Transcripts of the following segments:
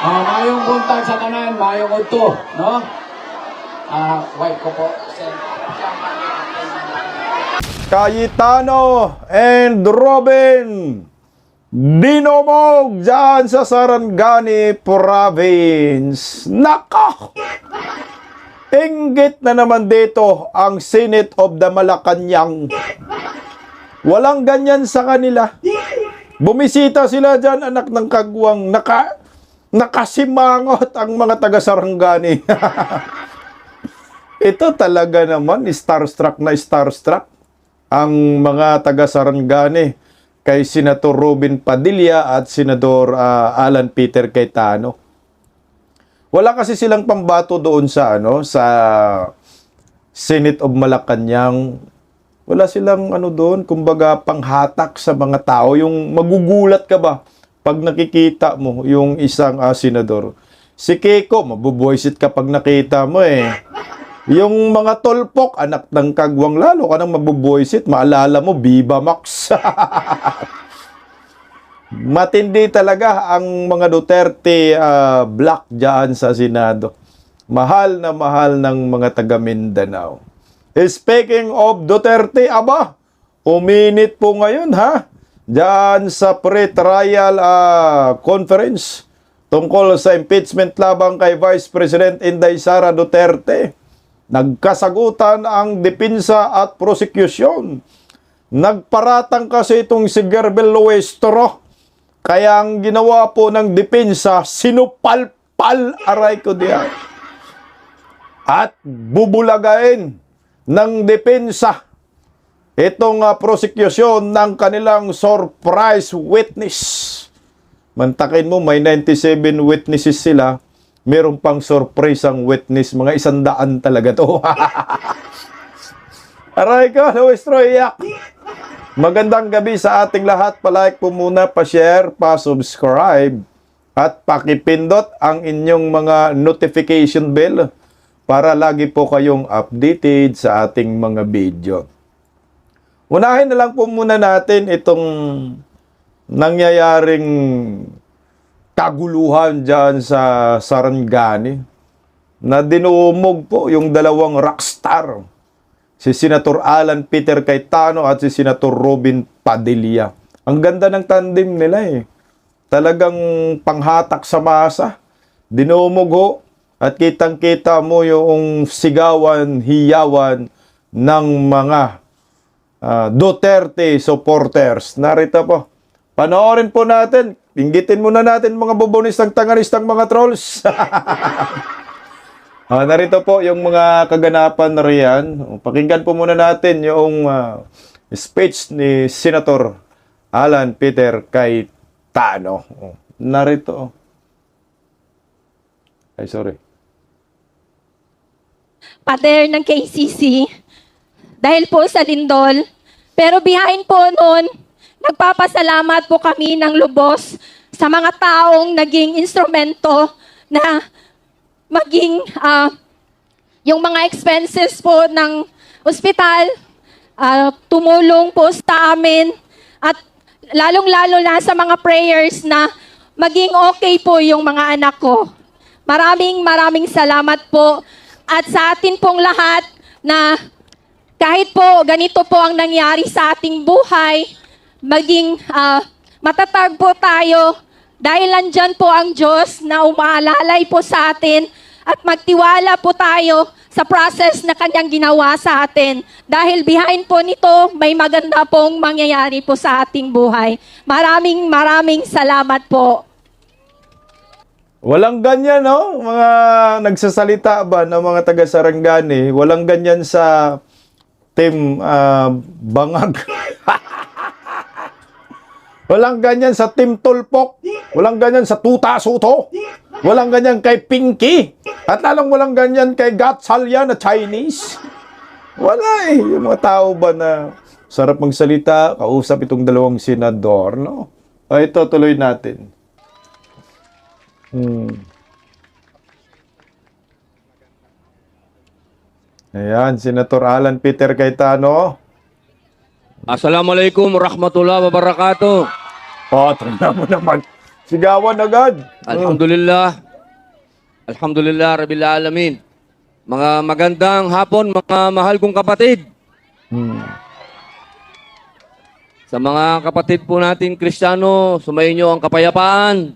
Mayong buntag sa tanan, mayong udto, no? Wife ko po. Cayetano and Robin dinumog dyan sa Sarangani Province. Nako! Inggit na naman dito ang Senate of the Malacanang. Walang ganyan sa kanila. Bumisita sila dyan, anak ng kagwang. Nakasimangot ang mga taga Sarangani. Ito talaga naman, starstruck na starstruck ang mga taga Sarangani kay Senator Robin Padilla at Senador Alan Peter Cayetano. Wala kasi silang pambato doon sa sa Senate of Malacanang. Wala silang doon, kumbaga panghatak sa mga tao, yung magugulat ka ba pag nakikita mo yung isang senador. Si Keko, mabubuisit ka pag nakita mo Yung mga tolpok, anak ng kagwang, lalo ka nang mabubuisit, maalala mo, Viva Max. Matindi talaga ang mga Duterte black dyan sa Senado. Mahal na mahal ng mga taga Mindanao. Speaking of Duterte, uminit po ngayon dyan sa pre-trial conference tungkol sa impeachment labang kay Vice President Inday Sara Duterte. Nagkasagutan ang depensa at prosecution. Nagparatang kasi itong si Gerbel Luestro. Kaya ang ginawa po ng depensa, sinupalpal aray ko diyan. At bubulagain ng depensa itong prosecution ng kanilang surprise witness. Mantakin mo, may 97 witnesses sila. Meron pang surprise ang witness. Mga 100 talaga to. Aray ko, Luestro, iyak. Magandang gabi sa ating lahat. Palike po muna, pa-share, pa-subscribe, at pakipindot ang inyong mga notification bell para lagi po kayong updated sa ating mga video. Unahin na lang po muna natin itong nangyayaring kaguluhan dyan sa Sarangani na dinumog po yung dalawang rockstar, si Senator Alan Peter Cayetano at si Senator Robin Padilla. Ang ganda ng tandem nila Talagang panghatak sa masa. Dinumog at kitang-kita mo yung sigawan, hiyawan ng mga Duterte supporters. Narito po. Panoorin po natin. Inggitin muna natin mga bubonistang tangaristang mga trolls. Narito po yung mga kaganapan na riyan. Pakinggan po muna natin yung speech ni Senator Alan Peter Cayetano. Narito. Ay, sorry. Pader ng KCC dahil po sa lindol. Pero behind po noon, nagpapasalamat po kami ng lubos sa mga taong naging instrumento na maging yung mga expenses po ng ospital, tumulong po sa amin at lalong-lalo na sa mga prayers na maging okay po yung mga anak ko. Maraming salamat po at sa atin pong lahat na kahit po ganito po ang nangyari sa ating buhay, maging matatag po tayo dahil nandyan po ang Diyos na umaalalay po sa atin at magtiwala po tayo sa process na Kanyang ginawa sa atin. Dahil behind po nito, may maganda pong mangyayari po sa ating buhay. Maraming salamat po. Walang ganyan, mga nagsasalita ba ng mga taga Sarangani, walang ganyan sa Team Bangag. Walang ganyan sa Team Tulpok. Walang ganyan sa Tuta Soto. Walang ganyan kay Pinky. At lalong walang ganyan kay Gatsalya na Chinese. Wala Yung mga tao ba na sarap magsalita, kausap itong dalawang senador, no? Ito, tuloy natin. Ayan, Senator Alan Peter Cayetano. Assalamualaikum warahmatullahi wabarakatuh. Tingnan mo naman. Sigawan agad. Alhamdulillah. Alhamdulillah, Rabbil Alamin. Mga magandang hapon, mga mahal kong kapatid. Sa mga kapatid po natin Kristiyano, sumainyo ang kapayapaan.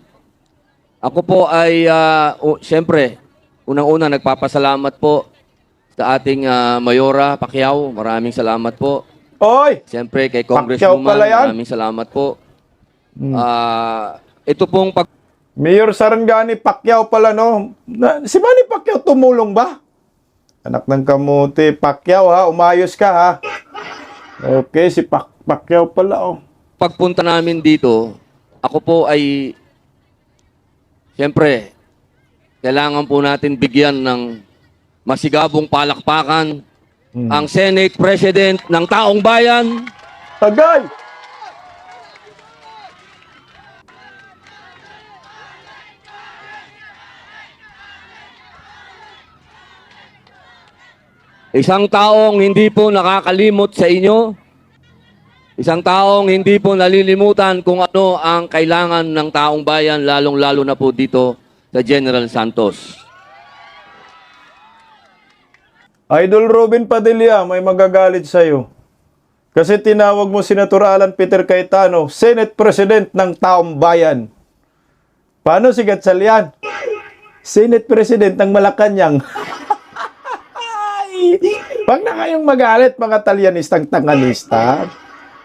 Ako po ay, siyempre, unang-una nagpapasalamat po sa ating Mayora Pacquiao. Maraming salamat po. Oy! Siyempre, kay Pacquiao Congresswoman, pala yan? maraming salamat po. Ito pong Mayor Sarangani Pacquiao pala, no? Si Manny Pacquiao tumulong ba? Anak ng kamuti. Pacquiao, ha? Umayos ka, ha? Okay, si Pacquiao pala, oh. pagpunta namin dito, ako po ay, siyempre, kailangan po natin bigyan ng masigabong palakpakan ang Senate President ng Taong Bayan, Tagay! isang taong hindi po nakakalimot sa inyo, isang taong hindi po nalilimutan kung ano ang kailangan ng taong bayan, lalong-lalo na po dito sa General Santos. Idol Robin Padilla, may magagalit sa'yo. Kasi tinawag mo Senator Alan Peter Cayetano, Senate President ng Taong Bayan. Paano si Gatchalian? Senate President ng Malacanang. Wag na kayong magalit, mga talyanistang tanganista.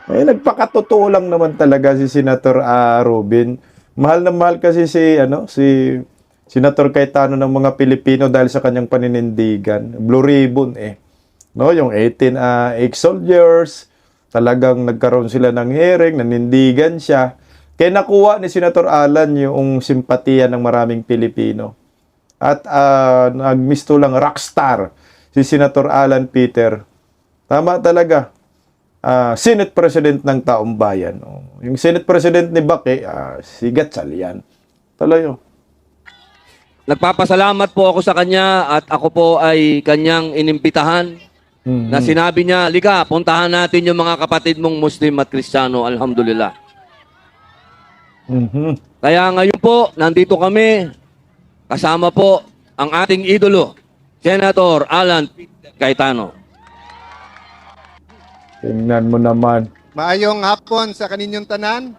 Eh, nagpakatotoo lang naman talaga si Senator Robin. Mahal na mahal kasi si Senator Cayetano ng mga Pilipino dahil sa kanyang paninindigan. Blue Ribbon eh. No, yung 18 ex-soldiers, talagang nagkaroon sila ng hearing, nanindigan siya. Kaya nakuha ni Senator Alan yung simpatiya ng maraming Pilipino. At nagmisto lang rockstar si Senator Alan Peter. Tama talaga. Senate President ng Taong Bayan. Yung Senate President ni Bake, si Gatchalian. Tuloy. Nagpapasalamat po ako sa kanya at ako po ay kanyang inimbitahan na sinabi niya, "Lika, puntahan natin yung mga kapatid mong Muslim at Kristiyano." Alhamdulillah. Kaya ngayon po, nandito kami, kasama po ang ating idolo, Senator Alan Cayetano. Tingnan mo naman. Maayong hapon sa kaninyong tanan.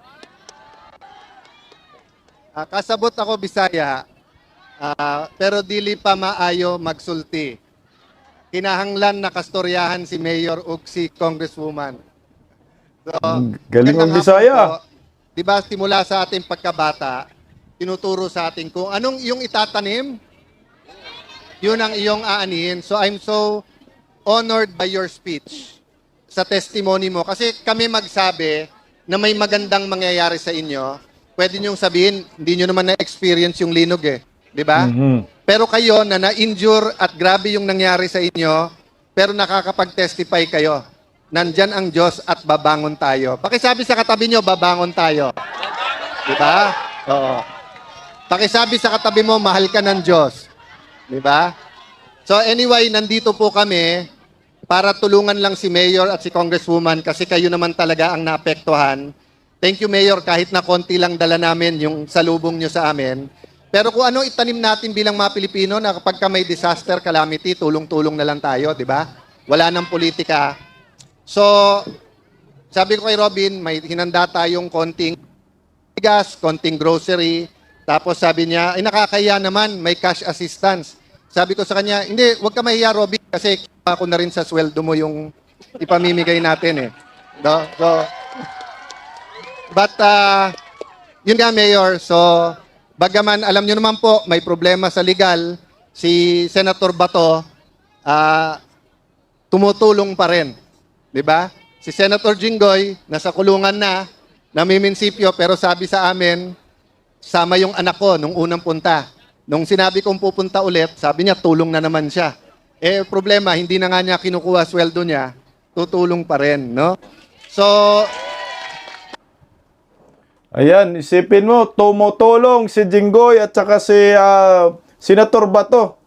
Kasabot ako Bisaya, pero dili pa maayo magsulti. Kinahanglan na kastoryahan si Mayor ug si Congresswoman. So, Galing magandang ang Bisaya. hapon po. Di ba simula sa ating pagkabata, tinuturo sa atin kung anong iyong itatanim, yun ang iyong aanihin. So I'm so honored by your speech sa testimony mo. Kasi kami magsabi na may magandang mangyayari sa inyo, pwede niyong sabihin, hindi niyo naman na-experience yung linog eh. Di ba? Pero kayo na na-injure at grabe yung nangyari sa inyo, pero nakakapag-testify kayo. Nandyan ang Diyos at babangon tayo. Pakisabi sa katabi nyo, babangon tayo. Di ba? Oo. Pakisabi sa katabi mo, mahal ka ng Diyos. Di ba? So anyway, nandito po kami para tulungan lang si Mayor at si Congresswoman kasi kayo naman talaga ang naapektuhan. Thank you, Mayor, kahit na konti lang dala namin yung salubong nyo sa amin. Pero kung ano itanim natin bilang mga Pilipino na kapag ka may disaster, calamity, tulong-tulong na lang tayo, di ba? Wala nang politika. So, sabi ko kay Robin, may hinanda tayong konting gas, konting grocery. Tapos sabi niya, ay nakakaya naman, may cash assistance. Sabi ko sa kanya, hindi, huwag ka mahiya, Robin, kasi ako na rin sa sweldo mo yung ipamimigay natin eh. But, yun nga, Mayor, so, bagaman, alam nyo naman po, may problema sa legal, si Senator Bato, tumutulong pa rin. Di ba? Si Senator Jinggoy, nasa kulungan na, namiminsipyo, pero sabi sa amin, sama yung anak ko nung unang punta. Nung sinabi kong pupunta ulit, sabi niya, tulong na naman siya. Eh, problema, hindi na nga niya kinukuha sweldo niya, tutulong pa rin, no? So, Ayan, isipin mo, tumutulong si Jinggoy at saka si Senator Bato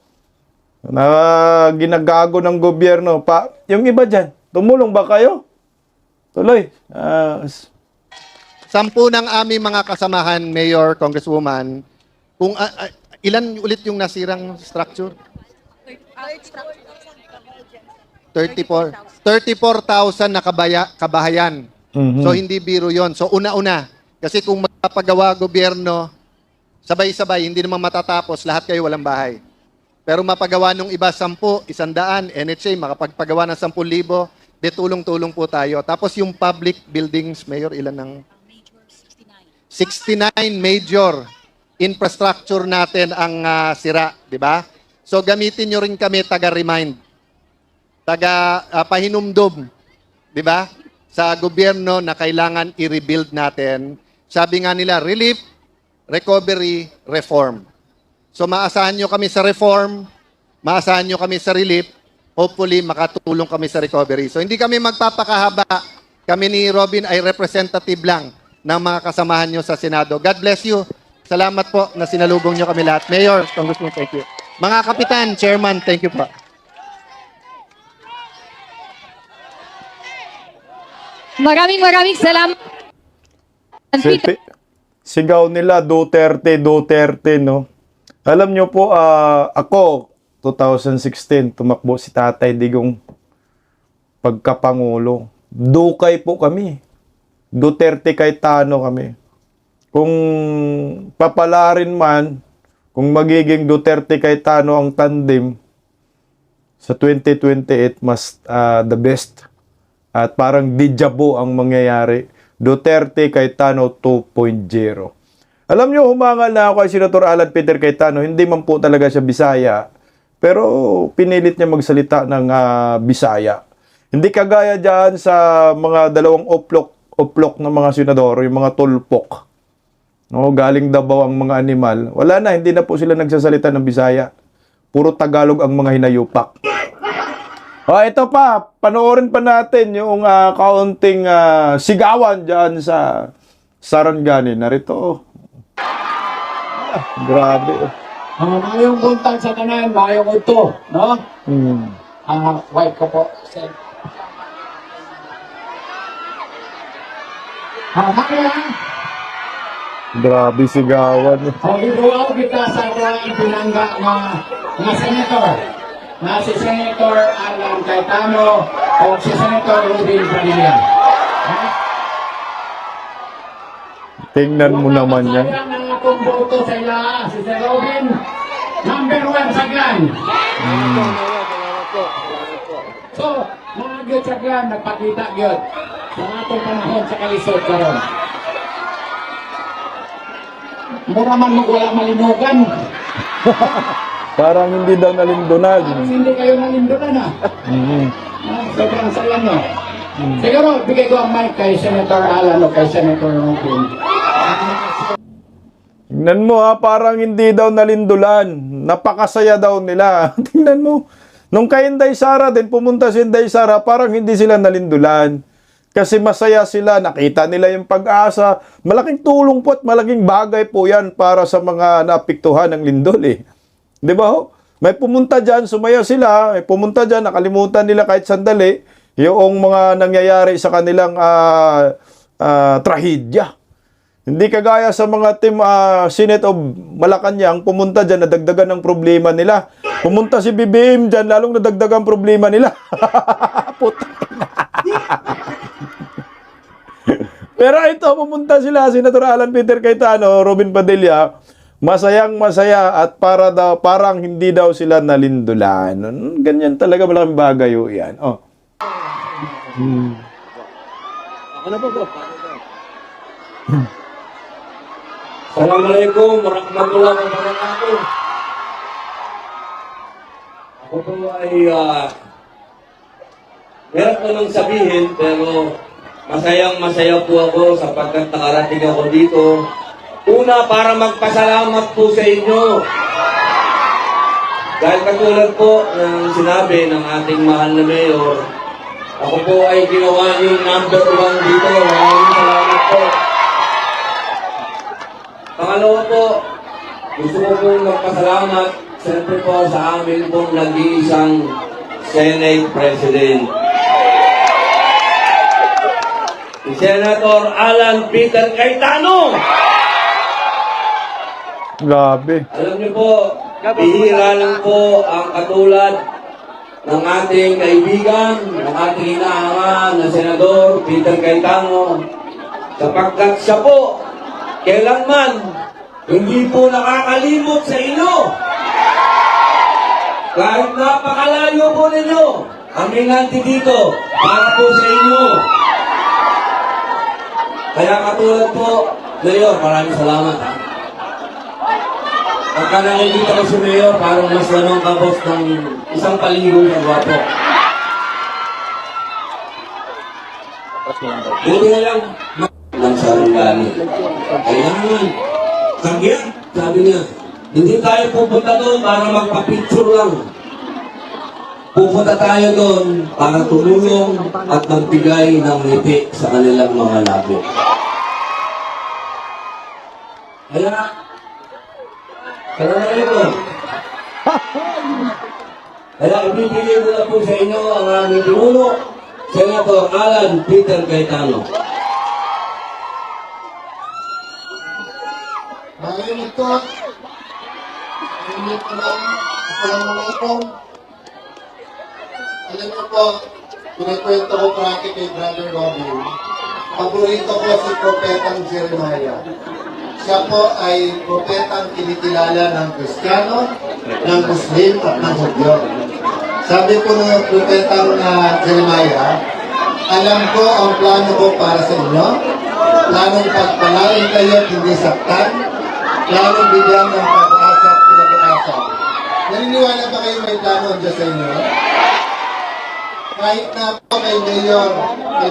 na ginagago ng gobyerno. Yung iba dyan, tumulong ba kayo? Tuloy. 10 ng aming mga kasamahan, Mayor, Congresswoman, kung ilan ulit yung nasirang structure? 34,000 na kabahayan. So hindi biro yon. So una-una, kasi kung magpapagawa gobyerno, sabay-sabay, hindi naman matatapos, lahat kayo walang bahay. Pero mapagawa nung iba 10, 100, NHA, makapagpagawa ng 10,000, de tulong-tulong po tayo. Tapos yung public buildings, Mayor, ilan ng? 69 major infrastructure natin ang sira, di ba? So gamitin nyo rin kami taga-remind, taga-pahinumdum, di ba? Sa gobyerno na kailangan i-rebuild natin. Sabi nga nila, relief, recovery, reform. So maasahan nyo kami sa reform, maasahan nyo kami sa relief, hopefully makatulong kami sa recovery. So hindi kami magpapakahaba. Kami ni Robin ay representative lang ng mga kasamahan nyo sa Senado. God bless you. Salamat po na sinalubong nyo kami lahat. Mayor, Congressman, thank you. Mga kapitan, chairman, thank you po. Maraming salamat. Sigaw nila Duterte, Duterte, no? Alam nyo po, ako, 2016, tumakbo si Tatay Digong pagkapangulo. Dukay po kami. Duterte Cayetano kami. Kung papalarin man, kung magiging Duterte Cayetano ang tandem, sa 2028, mas the best. At parang deja vu ang mangyayari. Duterte Cayetano 2.0. Alam nyo, humangal na ako kay Senator Alan Peter Cayetano. Hindi man po talaga siya Bisaya. Pero pinilit niya magsalita ng Bisaya. Hindi kagaya dyan sa mga dalawang oplok ng mga senador, yung mga tulpok. No, galing Davao ang mga animal. Wala na, hindi na po sila nagsasalita ng Bisaya. Puro Tagalog ang mga hinayupak. Ito pa, panoorin pa natin yung kaunting sigawan dyan sa Sarangani. Narito. Grabe. Mayong buntag sa tanan, mayong ito, no? White ko po. Grabe sigawan. Ibuaw kita sa ating pinangga na senator. Na si Senator Alan Cayetano o si Senator Robin Padilla. Tingnan mo naman yan. Sayang ang akong boto sa ila, si Sir Robin, number 1 saglan. So, mga gyud saglan, nagpakita gyud sa atong panahon sa kalisod karon. Mura man wala malinugan. Parang hindi daw nalindunan. Hindi kayo nalindunan sobrang sayang no. Siguro, bigay ko ang mic kay Senator Alan o kay Senator Robin. Tingnan mo parang hindi daw nalindulan. Napakasaya daw nila. Tingnan mo. Nung kay Inday Sara din, pumunta si Inday Sara, parang hindi sila nalindulan. Kasi masaya sila, nakita nila yung pag-asa. Malaking tulong po at malaking bagay po yan para sa mga naapektuhan ng lindol eh. Di ba ho? May pumunta dyan, sumaya sila, may pumunta dyan, nakalimutan nila kahit sandali yung mga nangyayari sa kanilang trahedya. Hindi kagaya sa mga team Senate of Malacanang, pumunta dyan, nadagdagan ng problema nila. Pumunta si BBM dyan, lalong nadagdagan problema nila. Putang. Pero ito, pumunta sila, Senator Alan Peter Cayetano, Robin Padilla, masayang-masaya at parang hindi daw sila nalindulan. Ganyan talaga, malaking bagay yan. Oh. Ako na po. Assalamualaikum warahmatullahi wabarakatuh. Ako po ay meron ko nang sabihin pero masayang-masaya po ako sapagkat nakarating ako dito. Una, para magpasalamat po sa inyo. Dahil katulad po ng sinabi ng ating mahal na mayor, ako po ay ginawa yung number 1 dito. Maraming salamat po. Pangalawa po, gusto ko pong magpasalamat siyempre po sa amin pong nag-iisang Senate President. Si Senator Alan Peter Cayetano. Grabe. Alam niyo po, bihira lang po ang katulad ng ating kaibigan, ng ating inaangan na Senador Peter Cayetano, sapagkat siya po, kailanman, hindi po nakakalimot sa inyo. Kahit napakalayo po ninyo, kami nandito para po sa inyo. Kaya katulad po, Mayor, maraming salamat. Ha? Pagka nakikita ko si Mayor, parang mas ganong kabos ng isang paligo na gwapo. Buti na lang ng sarangani. Kaya naman, kagyan, sabi niya, hindi tayo pupunta doon para magpa-picture lang. Pupunta tayo doon para tumulong at magbigay ng ngiti sa kanilang mga labi. Kaya, kaya ibibigay ko na po sa inyo ang aming pinuno, Senator Alan Peter Cayetano. Malimit ko. Malimit ko lang. Assalamualaikum. Alam niyo po, pinakwento ko parati kay Brother Robin. Paborito ko si Propetang Jeremiah. Siya po ay propetang kinikilala ng Kristiyano, ng Muslim at ng Hudyo. Sabi po ng propetang Jeremiah, alam ko ang plano ko para sa inyo, planong pagpalain kayo at hindi saktan, planong bigyan ng pag-asa at kinabukasan. Naniniwala ba kayo may plano ang Diyos sa inyo? Kahit na po kay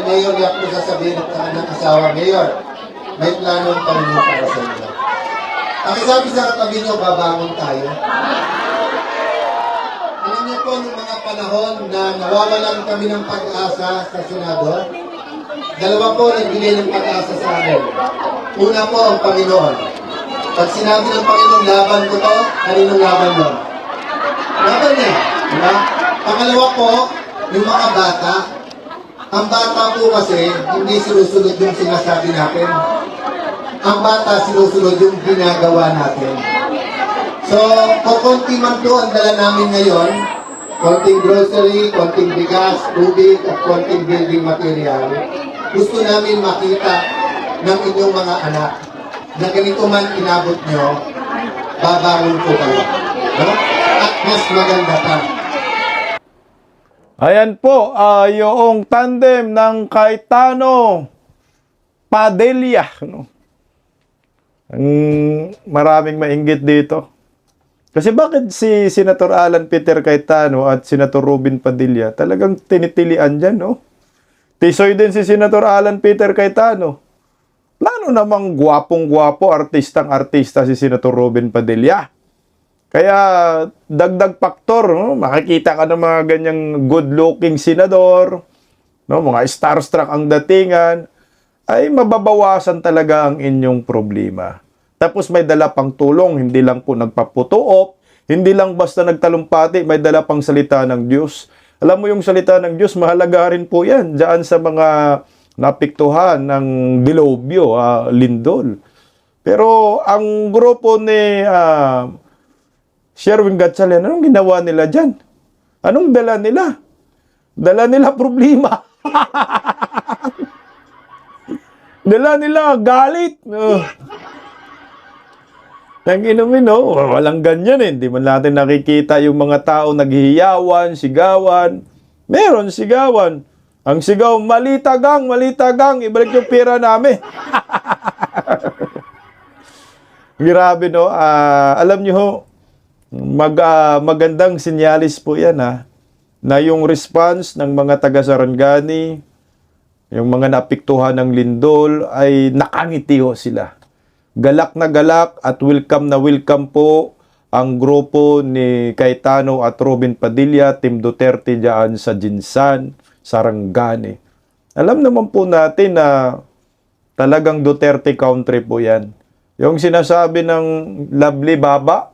Mayor Yak po sasabihin at kanyang asawa, Mayor, may plano ang Panginoon para sa inyo. Pakisabi sa katabi niyo, babangon tayo. Alam niyo po, noong mga panahon na nawawalan kami ng pag-asa sa Senado, dalawa po nagbigay ng pag-asa sa amin. Una po ang Panginoon. Pag sinabi ng Panginoon, laban ko to, kaninong laban mo? Laban niya. Diba? Pangalawa po, yung mga bata. Ang bata po kasi, hindi sinusunod yung sinasabi natin. Ang bata sinusunod yung ginagawa natin. So, konti man po ang dala namin ngayon, konting grocery, konting bigas, tubig, at konting building material. Gusto namin makita ng inyong mga anak na ganito man inabot nyo, babangon po kayo. No? At mas maganda pa. Ayan po, yung tandem ng Cayetano Padilla. No? Maraming mainggit dito. Kasi bakit si Senator Alan Peter Cayetano at Senator Robin Padilla talagang tinitilian dyan, no? Tisoy din si Senator Alan Peter Cayetano. Lalo namang gwapong-gwapo, artistang-artista si Senator Robin Padilla. Kaya dagdag faktor, no? Makikita ka ng mga ganyang good-looking senador, no? Mga starstruck ang datingan, ay mababawasan talaga ang inyong problema. Tapos may dala pang tulong, hindi lang po nagpaputuop, hindi lang basta nagtalumpati, may dala pang salita ng Diyos. Alam mo yung salita ng Diyos, mahalaga rin po yan dyan sa mga napiktuhan ng Dilobyo, Lindol. Pero ang grupo ni Sherwin Gatchalian, anong ginawa nila dyan? Anong dala nila? Dala nila problema. Dala nila galit. Nang inumin, no? Walang ganyan eh. Hindi man natin nakikita yung mga tao naghihiyawan, sigawan. Meron sigawan. Ang sigaw, malitagang, ibalik yung pera namin. Grabe, no? Alam nyo ho, magandang sinyalis po yan, ha? Na yung response ng mga taga-Sarangani, yung mga napiktuhan ng Lindol, ay nakangiti ho sila. Galak na galak at welcome na welcome po ang grupo ni Cayetano at Robin Padilla, Team Duterte dyan sa Jinsan, Sarangani. Alam naman po natin na talagang Duterte country po yan. Yung sinasabi ng Lovely Baba,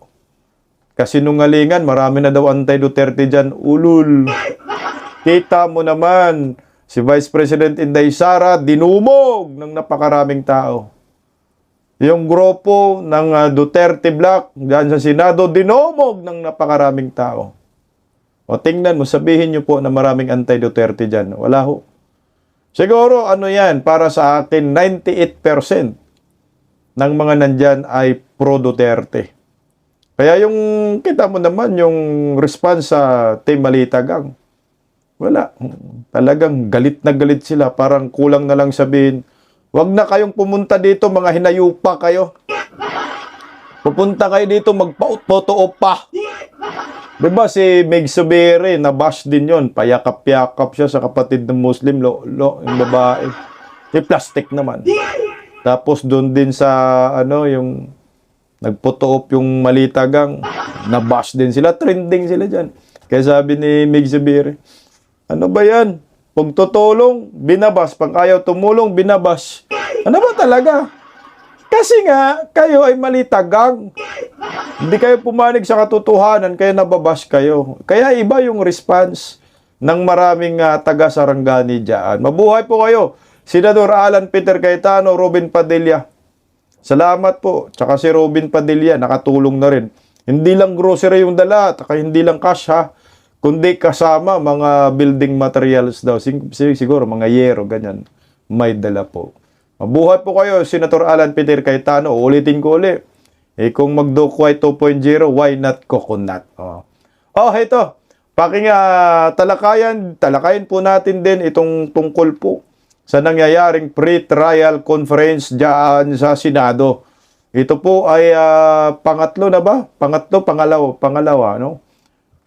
kasinungalingan, marami na daw anti-Duterte dyan. Ulul, kita mo naman Si Vice President Inday Sara, dinumog ng napakaraming tao. Yung grupo ng Duterte Black, dyan sa Senado, dinumog ng napakaraming tao. O tingnan mo, sabihin nyo po na maraming anti-Duterte dyan. Wala ho. Siguro, ano yan, para sa akin, 98% ng mga nandyan ay pro-Duterte. Kaya yung, kita mo naman, yung response sa Team Malitagang, wala. Talagang galit na galit sila. Parang kulang na lang sabihin, wag na kayong pumunta dito, mga hinayupa kayo. Pupunta kayo dito, magpa-photo-op pa. Diba si Meg Subere, nabash din yon, payakap-yakap siya sa kapatid ng Muslim, yung babae. Yung plastic naman. Tapos doon din sa, yung nagphoto-op yung Malitagang, nabash din sila, trending sila dyan. Kaya sabi ni Meg Subere, ano ba yan? Pag tutulong, binabas. Pag ayaw tumulong, binabas. Ano ba talaga? Kasi nga, kayo ay Malitagang. Hindi kayo pumanig sa katotohanan, kaya nababas kayo. Kaya iba yung response ng maraming taga-Sarangani dyan. Mabuhay po kayo. Senador Alan Peter Cayetano, Robin Padilla. Salamat po. Tsaka si Robin Padilla, nakatulong na rin. Hindi lang grocery yung dala, taka hindi lang cash ha. Kundi kasama mga building materials daw. Siguro mga yero, ganyan. May dala po. Mabuhay po kayo, Senator Alan Peter Cayetano. Ulitin ko ulit. Kung mag-Dukway 2.0, why not coconut? Ito. Talakayan po natin din itong tungkol po sa nangyayaring pre-trial conference dyan sa Senado. Ito po ay pangatlo na ba? Pangalawa, no?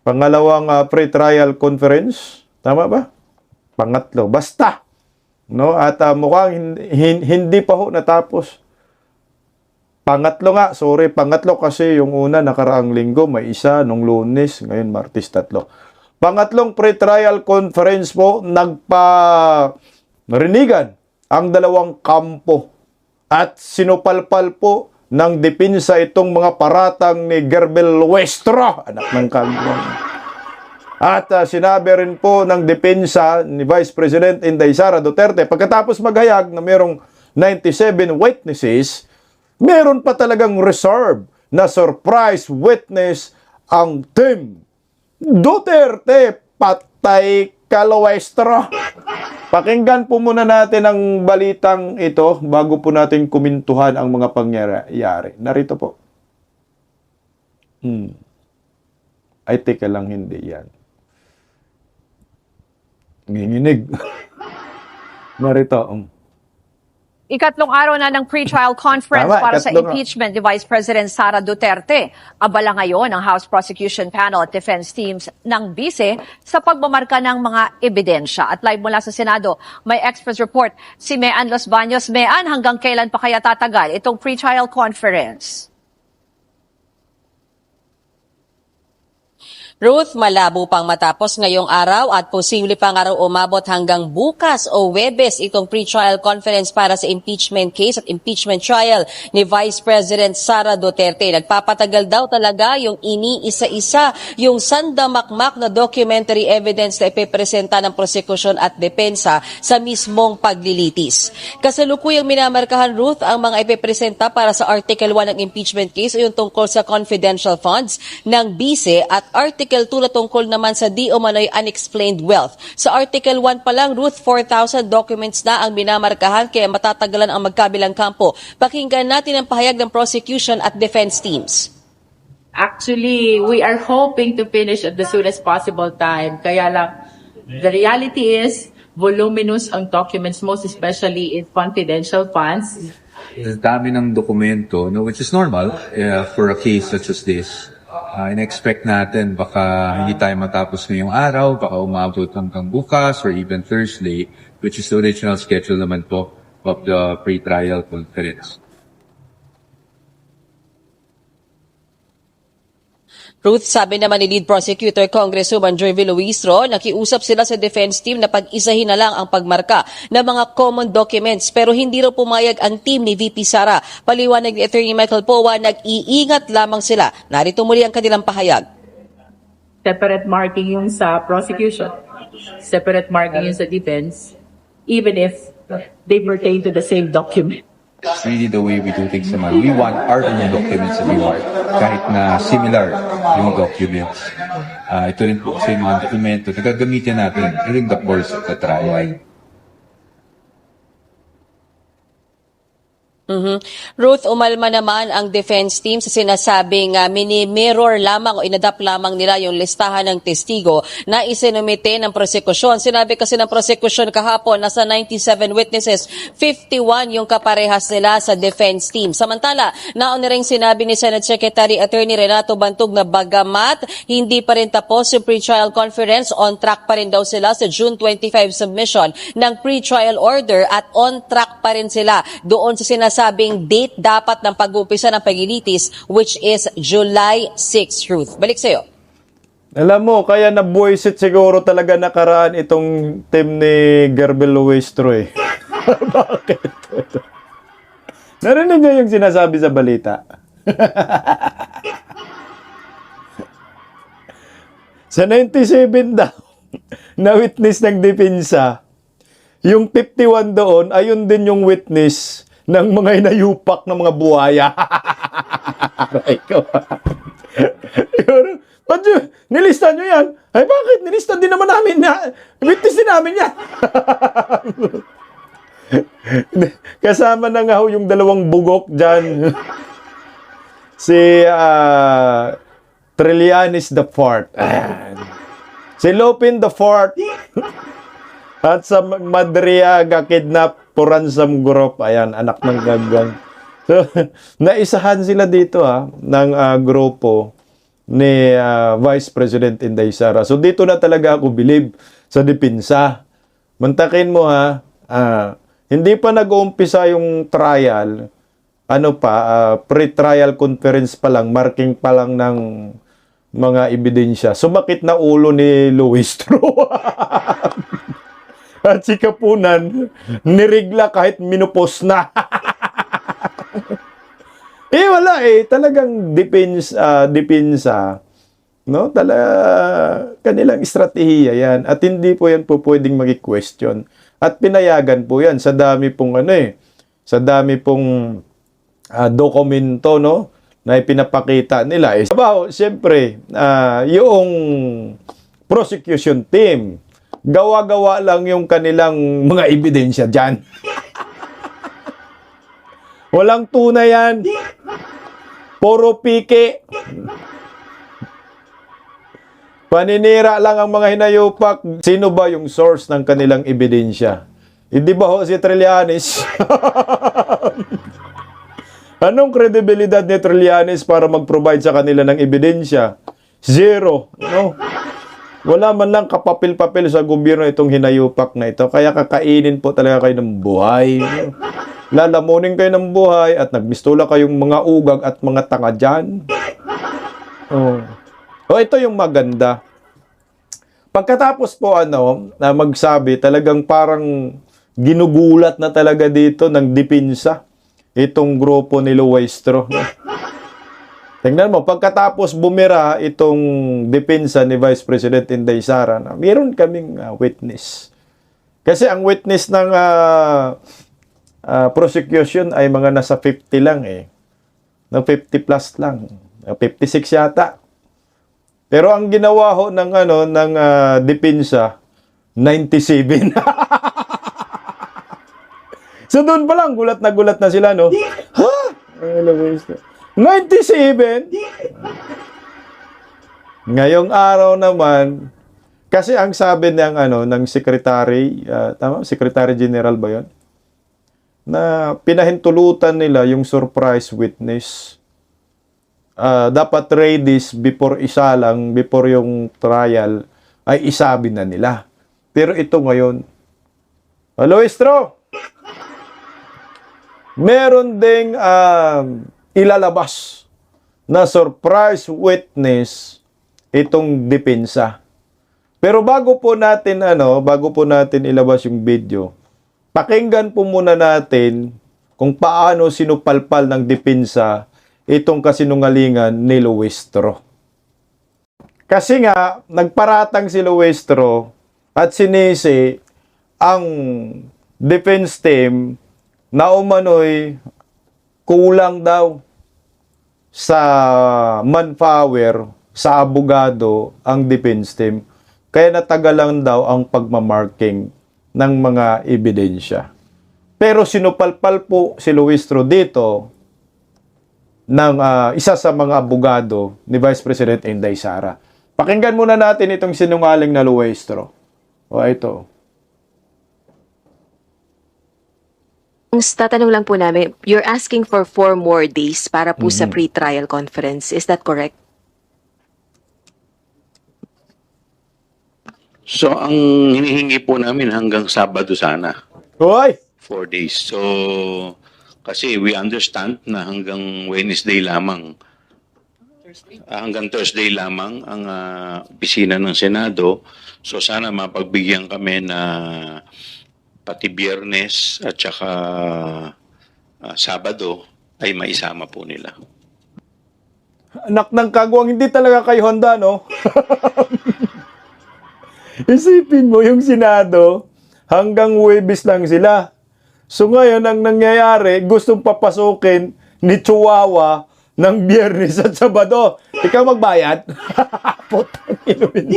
Pangalawang pre-trial conference. Tama ba? Pangatlo. Basta. No? At mukhang hindi pa ho natapos. Pangatlo kasi yung una nakaraang linggo, may isa nung Lunes, ngayon Martes 3. Pangatlong pre-trial conference po, nagpa-rinigan ang dalawang kampo at sinupalpal po ng depensa itong mga paratang ni Gerbel Westro, anak ng kagawang. At sinabi rin po ng depensa ni Vice President Inday Sara Duterte, pagkatapos maghayag na mayroong 97 witnesses, meron pa talagang reserve na surprise witness ang team Duterte. Patay Kalawestro. Pakinggan po muna natin ang balitang ito bago po natin kumintuhan ang mga pangyayari. Narito po. Ay, teka lang, hindi yan. Nginginig. Narito. Ikatlong araw na ng pre-trial conference Tama, para sa ikatlong impeachment ni Vice President Sara Duterte. Abala ngayon ang House Prosecution Panel at Defense Teams ng BISE sa pagmamarka ng mga ebidensya. At live mula sa Senado, may express report si Mean Los Baños. Mean, hanggang kailan pa kaya tatagal itong pre-trial conference? Ruth, malabo pang matapos ngayong araw at posible pang araw umabot hanggang bukas o Webes itong pre-trial conference para sa impeachment case at impeachment trial ni Vice President Sara Duterte. Nagpapatagal daw talaga yung iniisa-isa yung sandamakmak na documentary evidence na ipipresenta ng prosekusyon at depensa sa mismong paglilitis. Kasalukuyang minamarkahan, Ruth, ang mga ipipresenta para sa Article 1 ng impeachment case o yung tungkol sa confidential funds ng BISE at Article 2 na tungkol naman sa di umano'y unexplained wealth. Sa Article 1 pa lang, Ruth, 4,000 documents na ang minamarkahan kaya matatagalan ang magkabilang kampo. Pakinggan natin ang pahayag ng prosecution at defense teams. Actually, we are hoping to finish at the soonest possible time. Kaya lang, the reality is, voluminous ang documents, most especially in confidential funds. Ang dami ng dokumento, no, which is normal for a case such as this. In-expect natin baka hindi tayo matapos ngayong araw, baka umabot hanggang bukas or even Thursday, which is the original schedule naman po of the pre-trial conference. Ruth, sabi naman ni Lead Prosecutor Congresswoman Joy Villaruiz-Ro, nakiusap sila sa defense team na pag-isahin na lang ang pagmarka ng mga common documents pero hindi raw pumayag ang team ni VP Sara. Paliwanag ni Attorney Michael Powa, nag-iingat lamang sila. Narito muli ang kanilang pahayag. Separate marking yung sa prosecution, separate marking yung sa defense. even if they pertain to the same document. It's really the way we do things naman. We want our own documents that we want. Kahit na similar yung documents. Ito rin po kasi yung mga dokumento na gagamitin natin during the course of the trial. Ruth, umalma naman ang defense team sa sinasabing mini-mirror lamang o inadapt lamang nila yung listahan ng testigo na isinumite ng prosekusyon. Sinabi kasi ng prosekusyon kahapon, nasa 97 witnesses, 51 yung kaparehas nila sa defense team. Samantala, nauna ring sinabi ni Senate Secretary Attorney Renato Bantog na bagamat hindi pa rin tapos yung pre-trial conference, on track pa rin daw sila sa June 25 submission ng pre-trial order at on track pa rin sila doon sa sinasabing date dapat ng pag-uupisa ng pagilitis, which is July 6, Ruth. Balik sa'yo. Alam mo, kaya nabuisit siguro talaga nakaraan itong team ni Gerbel Luistro eh. Bakit? Narinig niyo yung sinasabi sa balita? Sa 97 daw, na witness ng depensa, yung 51 doon, ayun din yung witness ng mga inayupak ng mga buhaya. Aray ko. Ba't yun? Nilista nyo yan? Ay bakit? Nilista din naman namin na. Witness din namin yan. Kasama na nga ho yung dalawang bugok dyan. Si Trillanes the Fourth. Si Lopin the Fourth. At sa Madriaga kidnap for ransom group. Ayan, anak ng gagang. So, naisahan sila dito ng grupo ni Vice President Inday Sara. So, dito na talaga ako believe sa depensa. Mantakin mo hindi pa nag-uumpisa yung trial. Pre-trial conference pa lang, marking pa lang ng mga ebidensya. Sumakit na ulo ni Luistro. At si Kapunan, nirigla kahit minupos na. Wala talagang depensa, no? Kanilang estratehiya yan. At hindi po yan po pwedeng mag-question. At pinayagan po yan sa dami pong sa dami pong dokumento, no? Na ipinapakita nila. Siyempre, yung prosecution team, gawa-gawa lang yung kanilang mga ebidensya dyan. Walang tunay yan. Puro pike. Paninira lang ang mga hinayupak. Sino ba yung source ng kanilang ebidensya? Hindi ba ho si Trillanes? Anong kredibilidad ni Trillanes para mag-provide sa kanila ng ebidensya? Zero. No? Wala man lang kapapil-papil sa gobyerno itong hinayupak na ito. Kaya kakainin po talaga kayo ng buhay. Lalamunin kayo ng buhay at nagmistula kayong mga ugag at mga tanga dyan. Ito yung maganda. Pagkatapos po na magsabi, talagang parang ginugulat na talaga dito ng depensa itong grupo ni Luistro. Tingnan mo, pagkatapos bumira itong depensa ni Vice President Inday Sara, meron kaming witness. Kasi ang witness ng prosecution ay mga nasa 50 lang Na 50 plus lang. 56 yata. Pero ang ginawa ho ng depensa, 97. So doon pa lang, gulat na sila, no? Ha? 97? Ngayong araw naman, kasi ang sabi ng secretary, Secretary General ba yun? Na pinahintulutan nila yung surprise witness. Dapat ready before before yung trial, ay isabi na nila. Pero ito ngayon, Luistro, meron ding ilalabas na surprise witness itong depensa. Pero bago po natin ilabas yung video, pakinggan po muna natin kung paano sinupalpal ng depensa itong kasinungalingan ni Luistro. Kasi nga, nagparatang si Luistro at sinisi ang defense team na umano'y kulang daw sa manpower, sa abogado ang defense team. Kaya natagalan daw ang pagmamarking ng mga ebidensya. Pero sinupalpal po si Luistro dito ng isa sa mga abogado ni Vice President Inday Sara. Pakinggan muna natin itong sinungaling na Luistro. O ito. Tatanong lang po namin, you're asking for 4 more days para po sa pre-trial conference. Is that correct? So, ang hinihingi po namin hanggang Sabado sana, Hoy! 4 days. So, kasi we understand na hanggang Wednesday lamang, hanggang Thursday lamang ang opisina ng Senado. So, sana mapagbigyan kami na pati Biyernes at saka Sabado ay maisama po nila. Anak ng kagwang, hindi talaga kayo handa, no? Isipin mo, yung Senado, hanggang Huwebes lang sila. So ngayon, ang nangyayari, gustong papasukin ni Chihuahua ng Biyernes at Sabado. Ikaw magbayad? Putang inumin.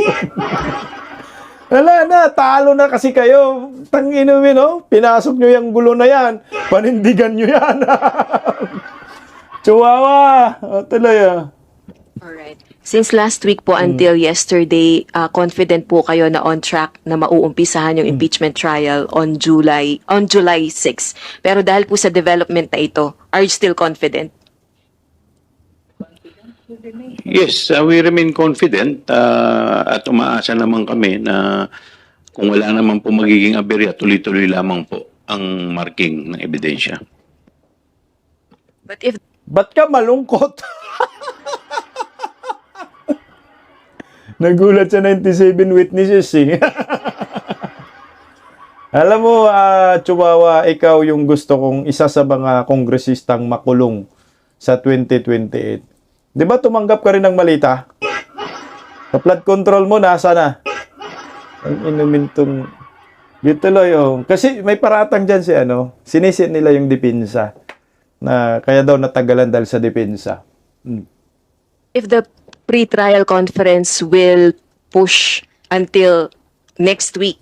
Wala na, talo na kasi kayo. Tang inumin, no? Pinasok nyo yung gulo na yan. Panindigan nyo yan. Chihuahua. O, tuloy. Alright. Since last week po until yesterday, confident po kayo na on track na mauumpisahan yung impeachment trial on July 6. Pero dahil po sa development na ito, are you still confident? Yes, we remain confident at umaasa naman kami na kung wala naman po magiging aberya, tuloy-tuloy lamang po ang marking ng ebidensya. But if Ba't ka malungkot? Nagulat sa 97 witnesses eh. Alam mo, Chihuahua, ikaw yung gusto kong isa sa mga kongresistang makulong sa 2028. Di ba tumanggap ka rin ng malita? Sa flood control mo, nasa na? Ang inumin tong... Dito lang kasi may paratang dyan si sinisit nila yung depensa. Na kaya daw natagalan dahil sa depensa. if the pre-trial conference will push until next week,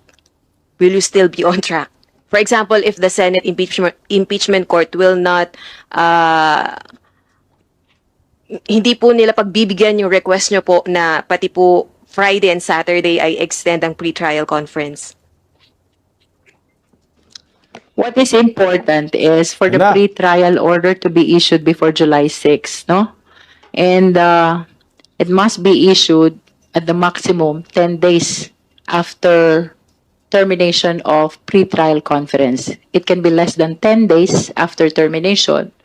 will you still be on track? For example, if the Senate impeachment court will not hindi po nila pagbibigyan yung request nyo po na pati po Friday and Saturday ay extend ang pre-trial conference. What is important is for the Wala. pre-trial order to be issued before July 6, no? And it must be issued at the maximum 10 days after termination of pre-trial conference. It can be less than 10 days after termination,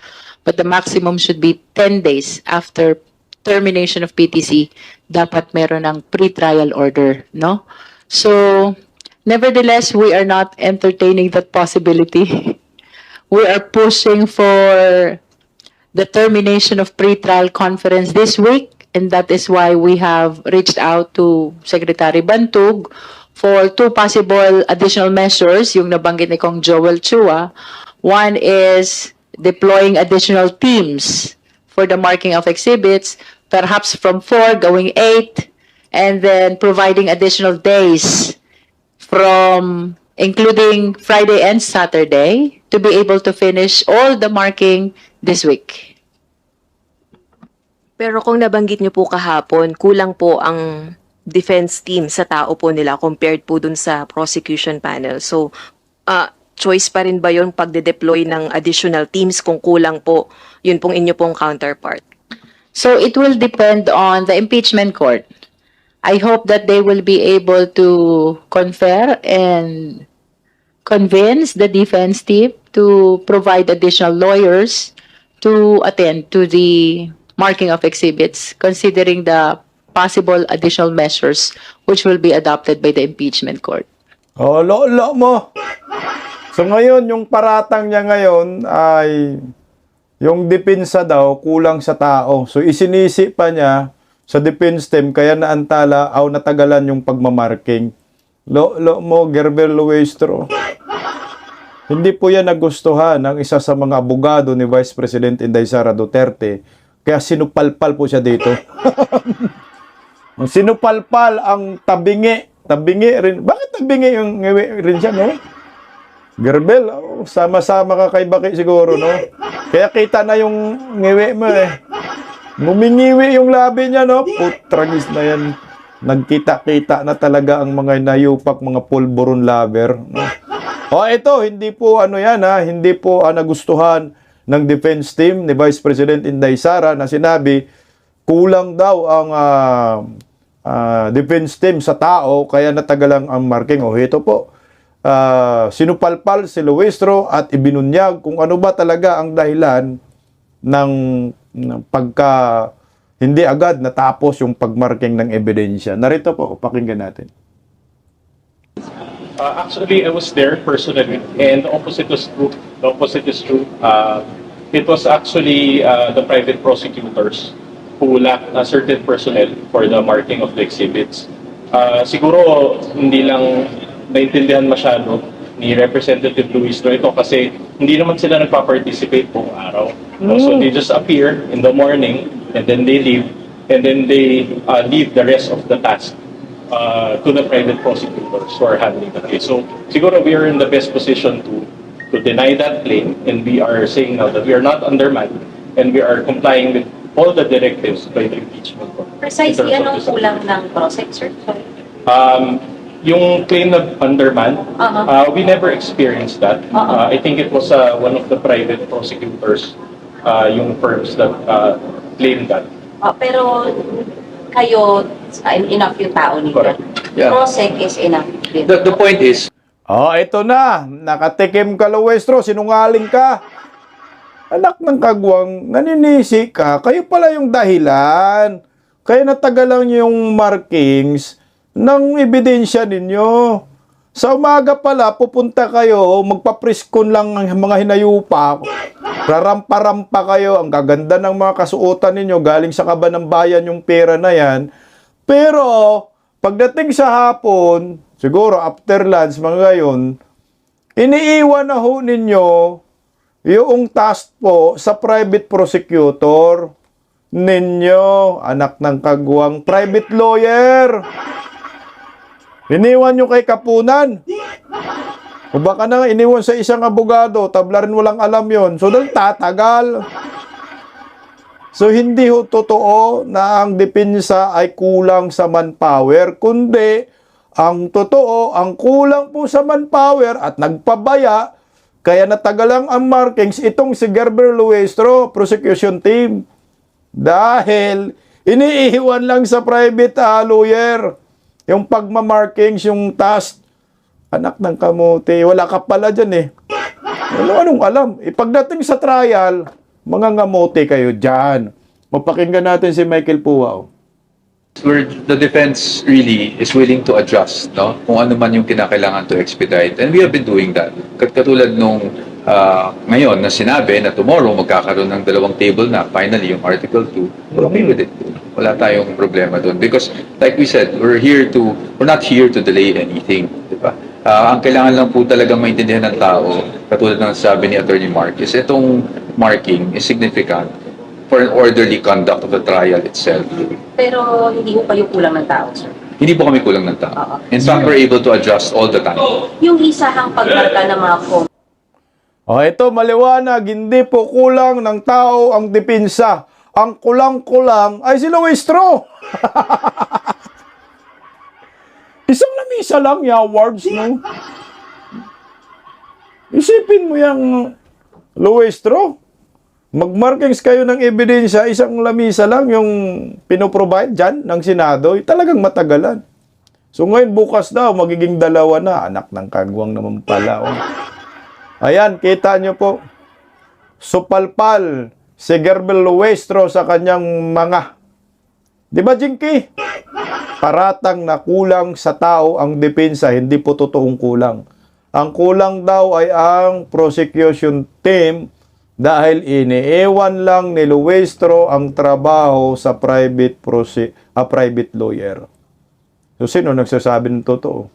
but the maximum should be 10 days after termination of PTC. Dapat meron ng pre-trial order, no? So, nevertheless, we are not entertaining that possibility. We are pushing for the termination of pre-trial conference this week, and that is why we have reached out to Secretary Bantug for 2 possible additional measures, yung nabanggit ni Kong Joel Chua. One is deploying additional teams for the marking of exhibits, perhaps from 4 going 8, and then providing additional days from including Friday and Saturday to be able to finish all the marking this week. Pero kung nabanggit nyo po kahapon, kulang po ang defense team sa tao po nila compared po dun sa prosecution panel. So, choice pa rin ba yun pagde-deploy ng additional teams kung kulang po yun pong inyo pong counterpart? So it will depend on the impeachment court. I hope that they will be able to confer and convince the defense team to provide additional lawyers to attend to the marking of exhibits, considering the possible additional measures which will be adopted by the impeachment court. Oh, lolo mo. So ngayon, yung paratang niya ngayon ay yung depensa daw kulang sa tao. So isinisi pa niya sa defense team kaya naantala natagalan yung pagmamarking. Lo mo, Gerber Luestro. Hindi po yan nagustuhan ng isa sa mga abogado ni Vice President Inday Sara Duterte. Kaya sinupalpal po siya dito. Sinupalpal ang tabingi. Tabingi rin. Bakit tabingi yung ngiwi rin siya, no? Gerbel, oh, sama-sama ka kay Baki siguro, no? Kaya kita na yung ngiwi mo, eh. Ngumingiwi yung labi niya, no? Putragis na yan. Nagkita-kita na talaga ang mga nayupak, mga pulburon lover, no? O ito, hindi po ano yan, ha? Hindi po nagustuhan ng defense team ni Vice President Inday Sara na sinabi kulang daw ang defense team sa tao kaya natagalang ang marking. O ito po, sinupalpal si Luistro at ibinunyag kung ano ba talaga ang dahilan ng pagka hindi agad natapos yung pagmarking ng ebidensya. Narito po, pakinggan natin. Actually, I was there personally, and the opposite was true. The opposite is true. It was actually the private prosecutors who lacked certain personnel for the marking of the exhibits. Siguro hindi lang naintindihan masyado ni Representative Luis ito kasi hindi naman sila nagpa-participate buong araw. No? So they just appear in the morning and then they leave, and then they leave the rest of the task to the private prosecutors who are handling the case. So siguro we are in the best position to deny that claim, and we are saying now that we are not undermanned and we are complying with all the directives by the impeachment court. Precisely, anong kulang ng process, sir? Sorry. Yung claim na undermanned, we never experienced that. I think it was one of the private prosecutors, yung firms that claimed that. Pero kayo, enough yung tao ninyo. Correct. Yeah. Prosec is enough. The point is, Oh, ito na. Nakatikim ka, Luestro. Sinungaling ka. Anak ng kagwang, naninisi ka. Kayo pala yung dahilan. Kaya natagalan yung markings ng ebidensya ninyo. Sa umaga pala, pupunta kayo, magpapriskon lang ng mga hinayupa. Rarampa-rampa kayo. Ang gaganda ng mga kasuotan ninyo. Galing sa kaba ng bayan yung pera na yan. Pero, pagdating sa hapon, siguro after lunch, mga gayon, iniiwan na ho ninyo yung task po sa private prosecutor ninyo, anak ng kagwang, private lawyer. Iniwan nyo kay Kapunan. O baka na iniwan sa isang abogado, tabla rin walang alam yon. So, tatagal. So, hindi ho totoo na ang depensa ay kulang sa manpower, kundi ang totoo, ang kulang po sa manpower at nagpabaya, kaya natagalang ang markings itong si Gerber Luestro, prosecution team. Dahil iniiwan lang sa private lawyer yung pagmamarkings, yung task. Anak ng kamote, wala ka pala dyan eh. Anong alam? Pagdating sa trial, mga ngamote kayo dyan. Mapakinggan natin si Michael Puwao. where the defense really is willing to adjust, no? Kung ano man yung kinakailangan to expedite. And we have been doing that. Katulad nung ngayon na sinabi na tomorrow magkakaroon ng dalawang table na finally yung Article 2, we're okay with it. Wala tayong problema doon. Because like we said, we're not here to delay anything. Diba? Ang kailangan lang po talagang maintindihan ng tao, katulad ng sabi ni Attorney Mark, is itong marking is significant for an orderly conduct of the trial itself. Pero hindi mo pa yung kulang ng tao, sir? Hindi po kami kulang ng tao. In fact, we're able to adjust all the time. Yung isahang pagmarka ng mga O ito, maliwanag, hindi po kulang ng tao ang depensa. Ang kulang-kulang ay si Luistro. Isang lamisa lang yung awards, no? Isipin mo yung Luistro. Magmarkings kayo ng ebidensya, isang lamisa lang yung pinoprovide dyan ng Senado, talagang matagalan. So ngayon bukas daw, magiging dalawa na. Anak ng kagwang naman pala. Oh. Ayan, kita nyo po. Supalpal si Gerbel Luestro sa kanyang mga. Di ba, Jinky? Paratang na kulang sa tao ang depensa, hindi po totoong kulang. Ang kulang daw ay ang prosecution team dahil iniiwan lang ni Luestro ang trabaho sa private lawyer. So, sino nagsasabi ng totoo?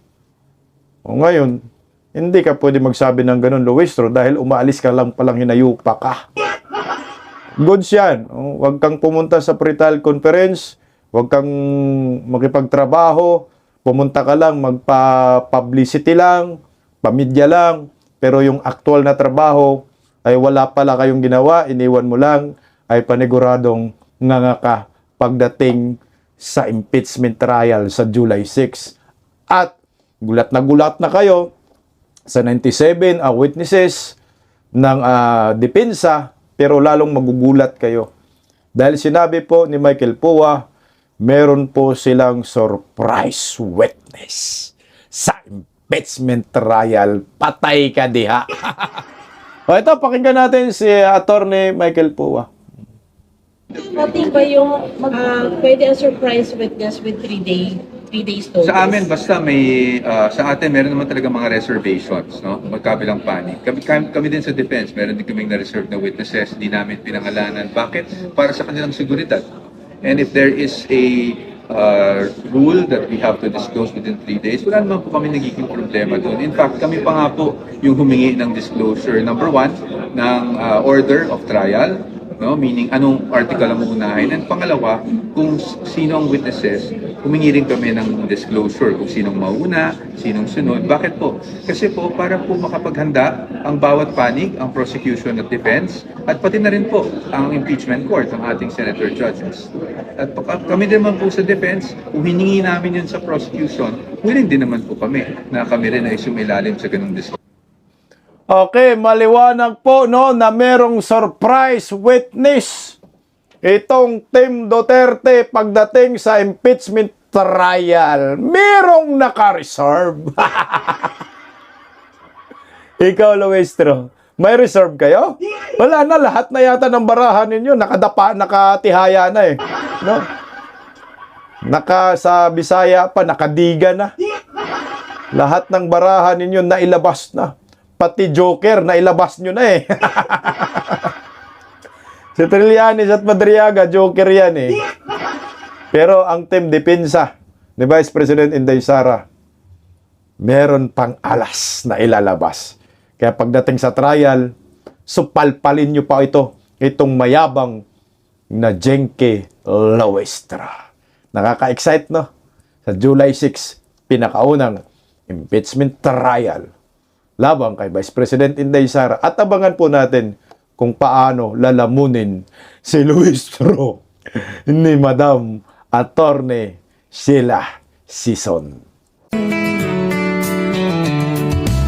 O ngayon, Hindi ka pwede magsabi ng ganun, Luistro, dahil umaalis ka lang palang hinayupa ka. Goods yan. Huwag kang pumunta sa pre-trial conference, huwag kang makipagtrabaho, pumunta ka lang, magpa-publicity lang, pamidya lang, pero yung actual na trabaho ay wala pala kayong ginawa, iniwan mo lang, ay paniguradong nganga ka pagdating sa impeachment trial sa July 6. At gulat na kayo sa 97 witnesses ng depensa, pero lalong magugulat kayo. Dahil sinabi po ni Michael Pua, meron po silang surprise witness sa impeachment trial. Patay ka diha. O ito, pakinggan natin si Attorney Michael Pua. Pati ba yung pwede ang surprise witness with 3 days notice? Sa amin, basta may, sa atin, meron naman talaga mga reservations, no? Magkabilang panig. Kami din sa defense, meron din kaming na-reserve na witnesses, hindi namin pinangalanan. Bakit? Para sa kanilang seguridad. And if there is a rule that we have to disclose within 3 days, wala naman po kami nagiging problema doon. In fact, kami pa nga po yung humingi ng disclosure. Number 1, ng order of trial, no? Meaning anong article ang uunahin. And pangalawa, kung sino ang witnesses, humingi rin kami ng disclosure kung sinong mauna, sinong sunod. Bakit po? Kasi po, para po makapaghanda ang bawat panig, ang prosecution at defense, at pati na rin po ang impeachment court, ang ating senator judges. At kami din naman po sa defense, kung hiningi namin yun sa prosecution, willing din naman po kami na kami rin ay sumilalim sa ganung disclosure. Okay, maliwanag po no na merong surprise witness itong Team Duterte pagdating sa impeachment trial. Merong naka-reserve. Ikaw, Luistro, may reserve kayo? Wala na, lahat na yata ng barahan ninyo nakatihaya na eh. No? Sa Bisaya pa, nakadiga na. Lahat ng barahan ninyo nailabas na. Pati Joker, nailabas nyo na eh. Si Trillanes at Madriaga, Joker yan eh. Pero ang Team Depensa ni Vice President Inday Sara, meron pang alas na ilalabas. Kaya pagdating sa trial, supalpalin nyo pa itong mayabang na Jenke Luistra. Nakaka-excite, no? Sa July 6, pinakaunang impeachment trial labang kay Vice President Inday Sara. At abangan po natin kung paano lalamunin si Luistro ni Madam Attorney Sheila Sison.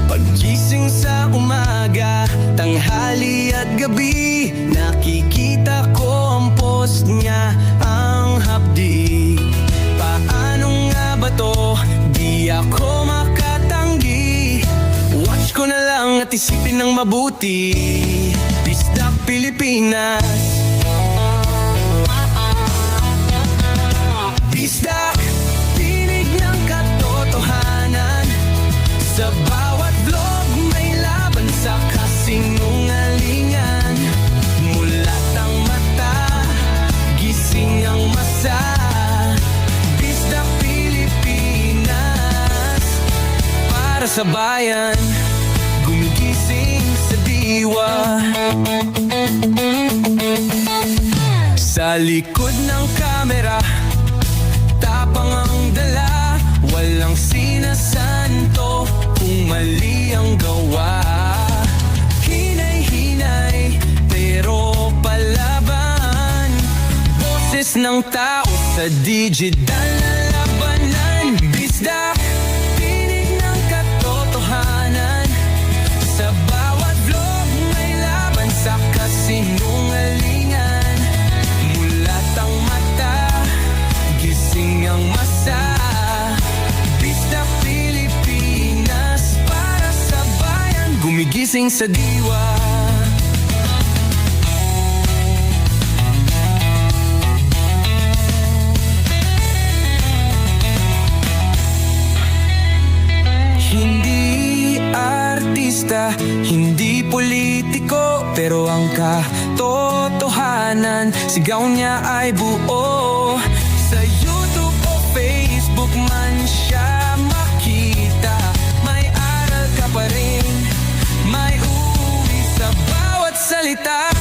Paggising sa umaga, tanghali at gabi, nakikita ko ang post niya, ang hapdi. Paano nga ba to? Di ako makatanggi. Watch ko na lang at isipin ng mabuti. Bisdak Pilipinas. Bisdak, tinig ng katotohanan. Sa bawat vlog may laban sa kasinungalingan. Mulat ang mata, gising ang masa. Bisdak Pilipinas, para sa bayan, gumigising sa diwa. Sa likod ng kamera, tapang ang dala, walang sinasanto kung mali ang gawa. Hinay-hinay, pero palaban. Boses ng tao sa digital na labanan. Bisdak, tinig ng katotohanan. Sa bawat vlog may laban sa kasinungalingan. Mulat ang mata, gising ang masa. Bisdak Pilipinas, para sa bayan, gumigising sa diwa. Hindi artista, hindi politiko, pero ang katotohanan, sigaw niya ay buo. Sa YouTube o Facebook man siya makita, may aral ka pa rin. salita.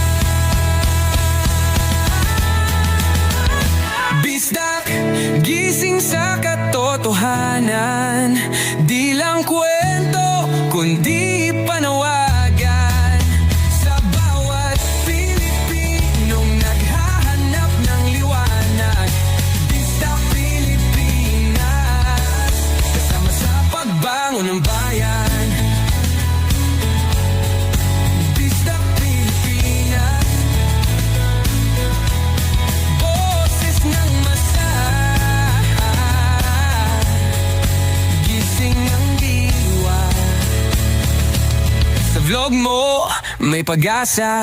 Bisdak, gising sa katotohanan. Di lang kwento, kundi panawagan. Sa bawat Pilipinong naghahanap ng liwanag. Bisdak Pilipinas, kasama sa pagbangon ng bayan. Bisdak Pilipinas, boses ng masa, gising ang diwa. Sa vlog mo, may pag-asa.